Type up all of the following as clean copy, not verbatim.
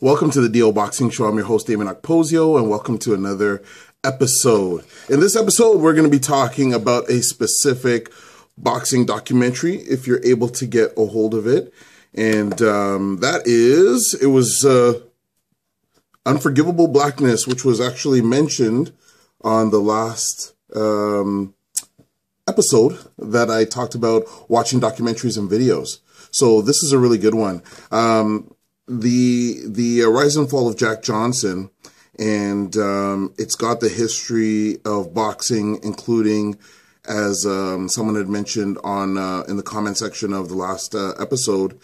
Welcome to the DO Boxing Show. I'm your host, Dameon Okposio, and welcome to another episode. In this episode, we're going to be talking about a specific boxing documentary, if you're able to get a hold of it. And it was Unforgivable Blackness, which was actually mentioned on the last episode that I talked about watching documentaries and videos. So this is a really good one. The rise and fall of Jack Johnson, and it's got the history of boxing, including, as someone had mentioned on in the comment section of the last episode,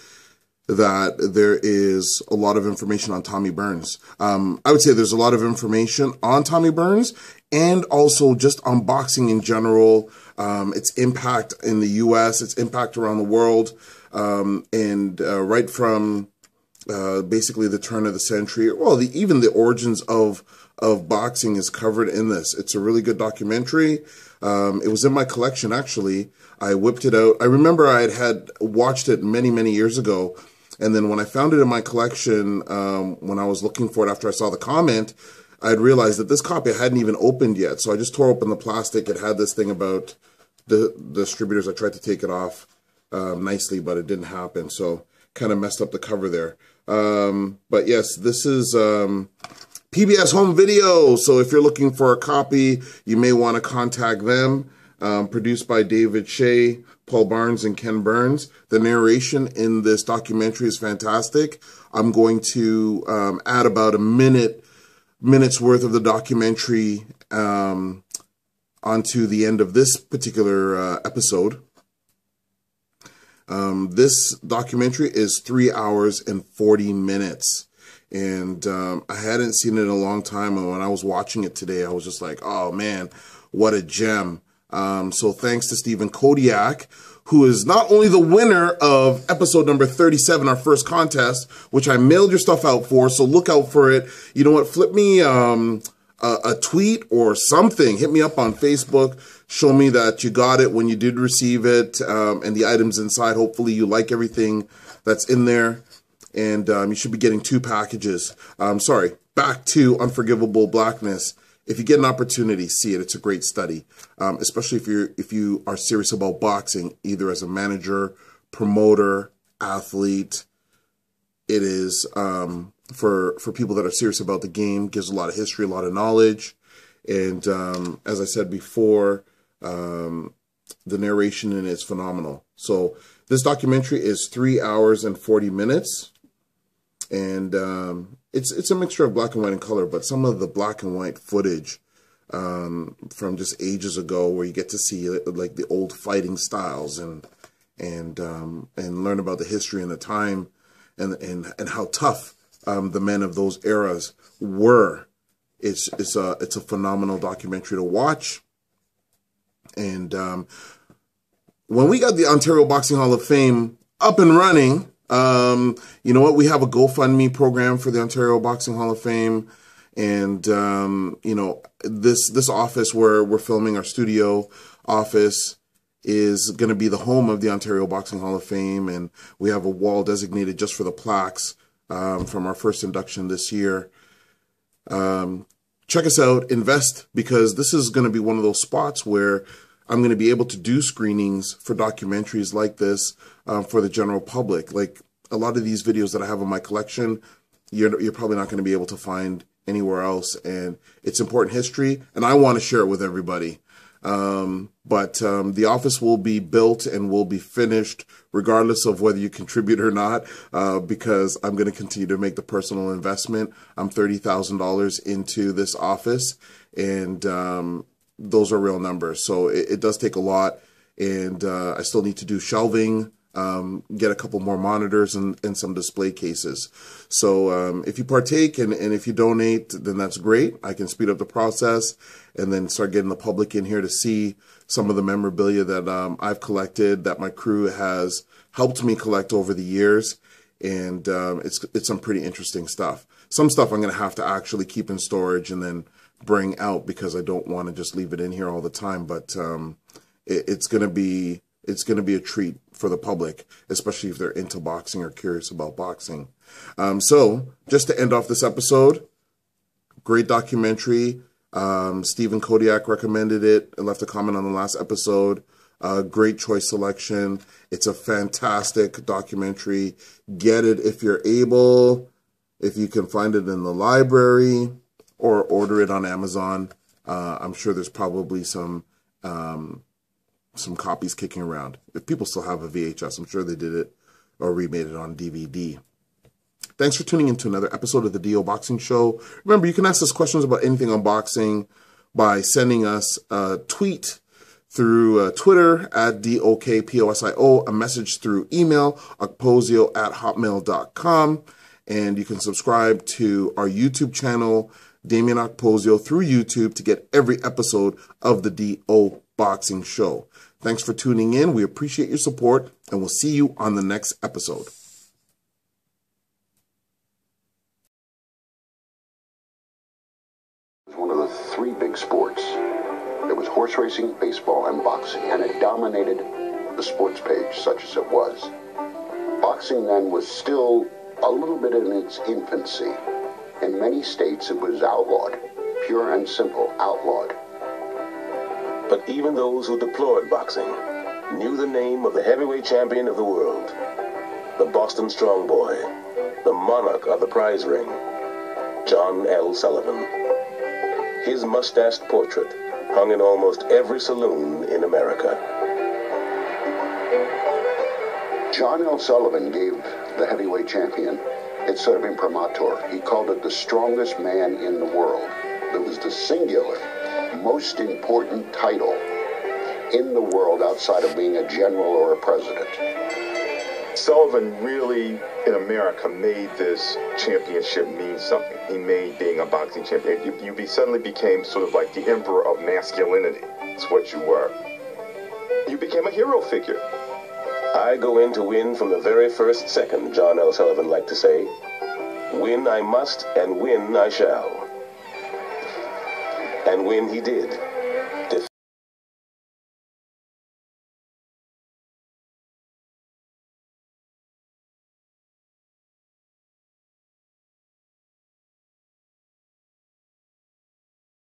that there is a lot of information on Tommy Burns. I would say there's a lot of information on Tommy Burns and also just on boxing in general, its impact in the U.S., its impact around the world, and right from basically the turn of the century, well, even the origins of boxing is covered in this. It's a really good documentary. It was in my collection, actually. I whipped it out. I remember I had watched it many, many years ago. And then when I found it in my collection, when I was looking for it after I saw the comment, I had realized that this copy I hadn't even opened yet. So I just tore open the plastic. It had this thing about the distributors. I tried to take it off nicely, but it didn't happen. So kind of messed up the cover there. But yes, this is PBS Home Video. So if you're looking for a copy, you may want to contact them. Produced by David Shea, Paul Barnes, and Ken Burns. The narration in this documentary is fantastic. I'm going to add about a minute's worth of the documentary onto the end of this particular episode. This documentary is 3 hours and 40 minutes. And I hadn't seen it in a long time. And when I was watching it today, I was just like, oh, man, what a gem. So thanks to Stephen Kodiak, who is not only the winner of episode number 37, our first contest, which I mailed your stuff out for. So look out for it. You know what? Flip me a tweet or something. Hit me up on Facebook. Show me that you got it when you did receive it, and the items inside. Hopefully you like everything that's in there. And you should be getting 2 packages. Sorry, back to Unforgivable Blackness. If you get an opportunity, see it. It's a great study, especially if you are serious about boxing, either as a manager, promoter, athlete. It is for people that are serious about the game. Gives a lot of history, a lot of knowledge, and as I said before, the narration in it is phenomenal. So this documentary is 3 hours and 40 minutes, and it's a mixture of black and white and color, but some of the black and white footage from just ages ago, where you get to see like the old fighting styles and learn about the history and the time and how tough the men of those eras were. It's a phenomenal documentary to watch. And when we got the Ontario Boxing Hall of Fame up and running, you know what? We have a GoFundMe program for the Ontario Boxing Hall of Fame. And, you know, this office where we're filming, our studio office, is going to be the home of the Ontario Boxing Hall of Fame. And we have a wall designated just for the plaques from our first induction this year. Check us out, invest, because this is going to be one of those spots where I'm going to be able to do screenings for documentaries like this for the general public. Like a lot of these videos that I have in my collection, you're probably not going to be able to find anywhere else. And it's important history, and I want to share it with everybody. But the office will be built and will be finished regardless of whether you contribute or not, because I'm going to continue to make the personal investment. I'm $30,000 into this office, and those are real numbers. So it does take a lot, and I still need to do shelving, get a couple more monitors and some display cases. So if you partake and if you donate, then that's great. I can speed up the process and then start getting the public in here to see some of the memorabilia that I've collected, that my crew has helped me collect over the years. And it's some pretty interesting stuff. Some stuff I'm going to have to actually keep in storage and then bring out, because I don't want to just leave it in here all the time. But it's going to be a treat for the public, especially if they're into boxing or curious about boxing. So just to end off this episode, great documentary. Stephen Kodiak recommended it and left a comment on the last episode. Great choice selection. It's a fantastic documentary. Get it if you're able, if you can find it in the library, or order it on Amazon. I'm sure there's probably some copies kicking around. If people still have a VHS, I'm sure they did it or remade it on DVD. Thanks for tuning in to another episode of the D.O. Boxing Show. Remember, you can ask us questions about anything on boxing by sending us a tweet through Twitter at DOKPOSIO, a message through email, okposio@hotmail.com, and you can subscribe to our YouTube channel, Dameon Okposio, through YouTube to get every episode of the D.O. Boxing Show. Thanks for tuning in. We appreciate your support, and we'll see you on the next episode. One of the three big sports. There was horse racing, baseball, and boxing, and it dominated the sports page, such as it was. Boxing then was still a little bit in its infancy. In many states, it was outlawed, pure and simple, outlawed. But even those who deplored boxing knew the name of the heavyweight champion of the world, the Boston Strong Boy, the monarch of the prize ring, John L. Sullivan. His mustached portrait hung in almost every saloon in America. John L. Sullivan gave the heavyweight champion its sort of imprimatur. He called it the strongest man in the world. It was the singular, most important title in the world outside of being a general or a president. Sullivan really, in America, made this championship mean something. He made being a boxing champion. You suddenly became sort of like the emperor of masculinity. It's what you were. You became a hero figure. I go in to win from the very first second, John L. Sullivan liked to say. Win I must, and win I shall. And win he did.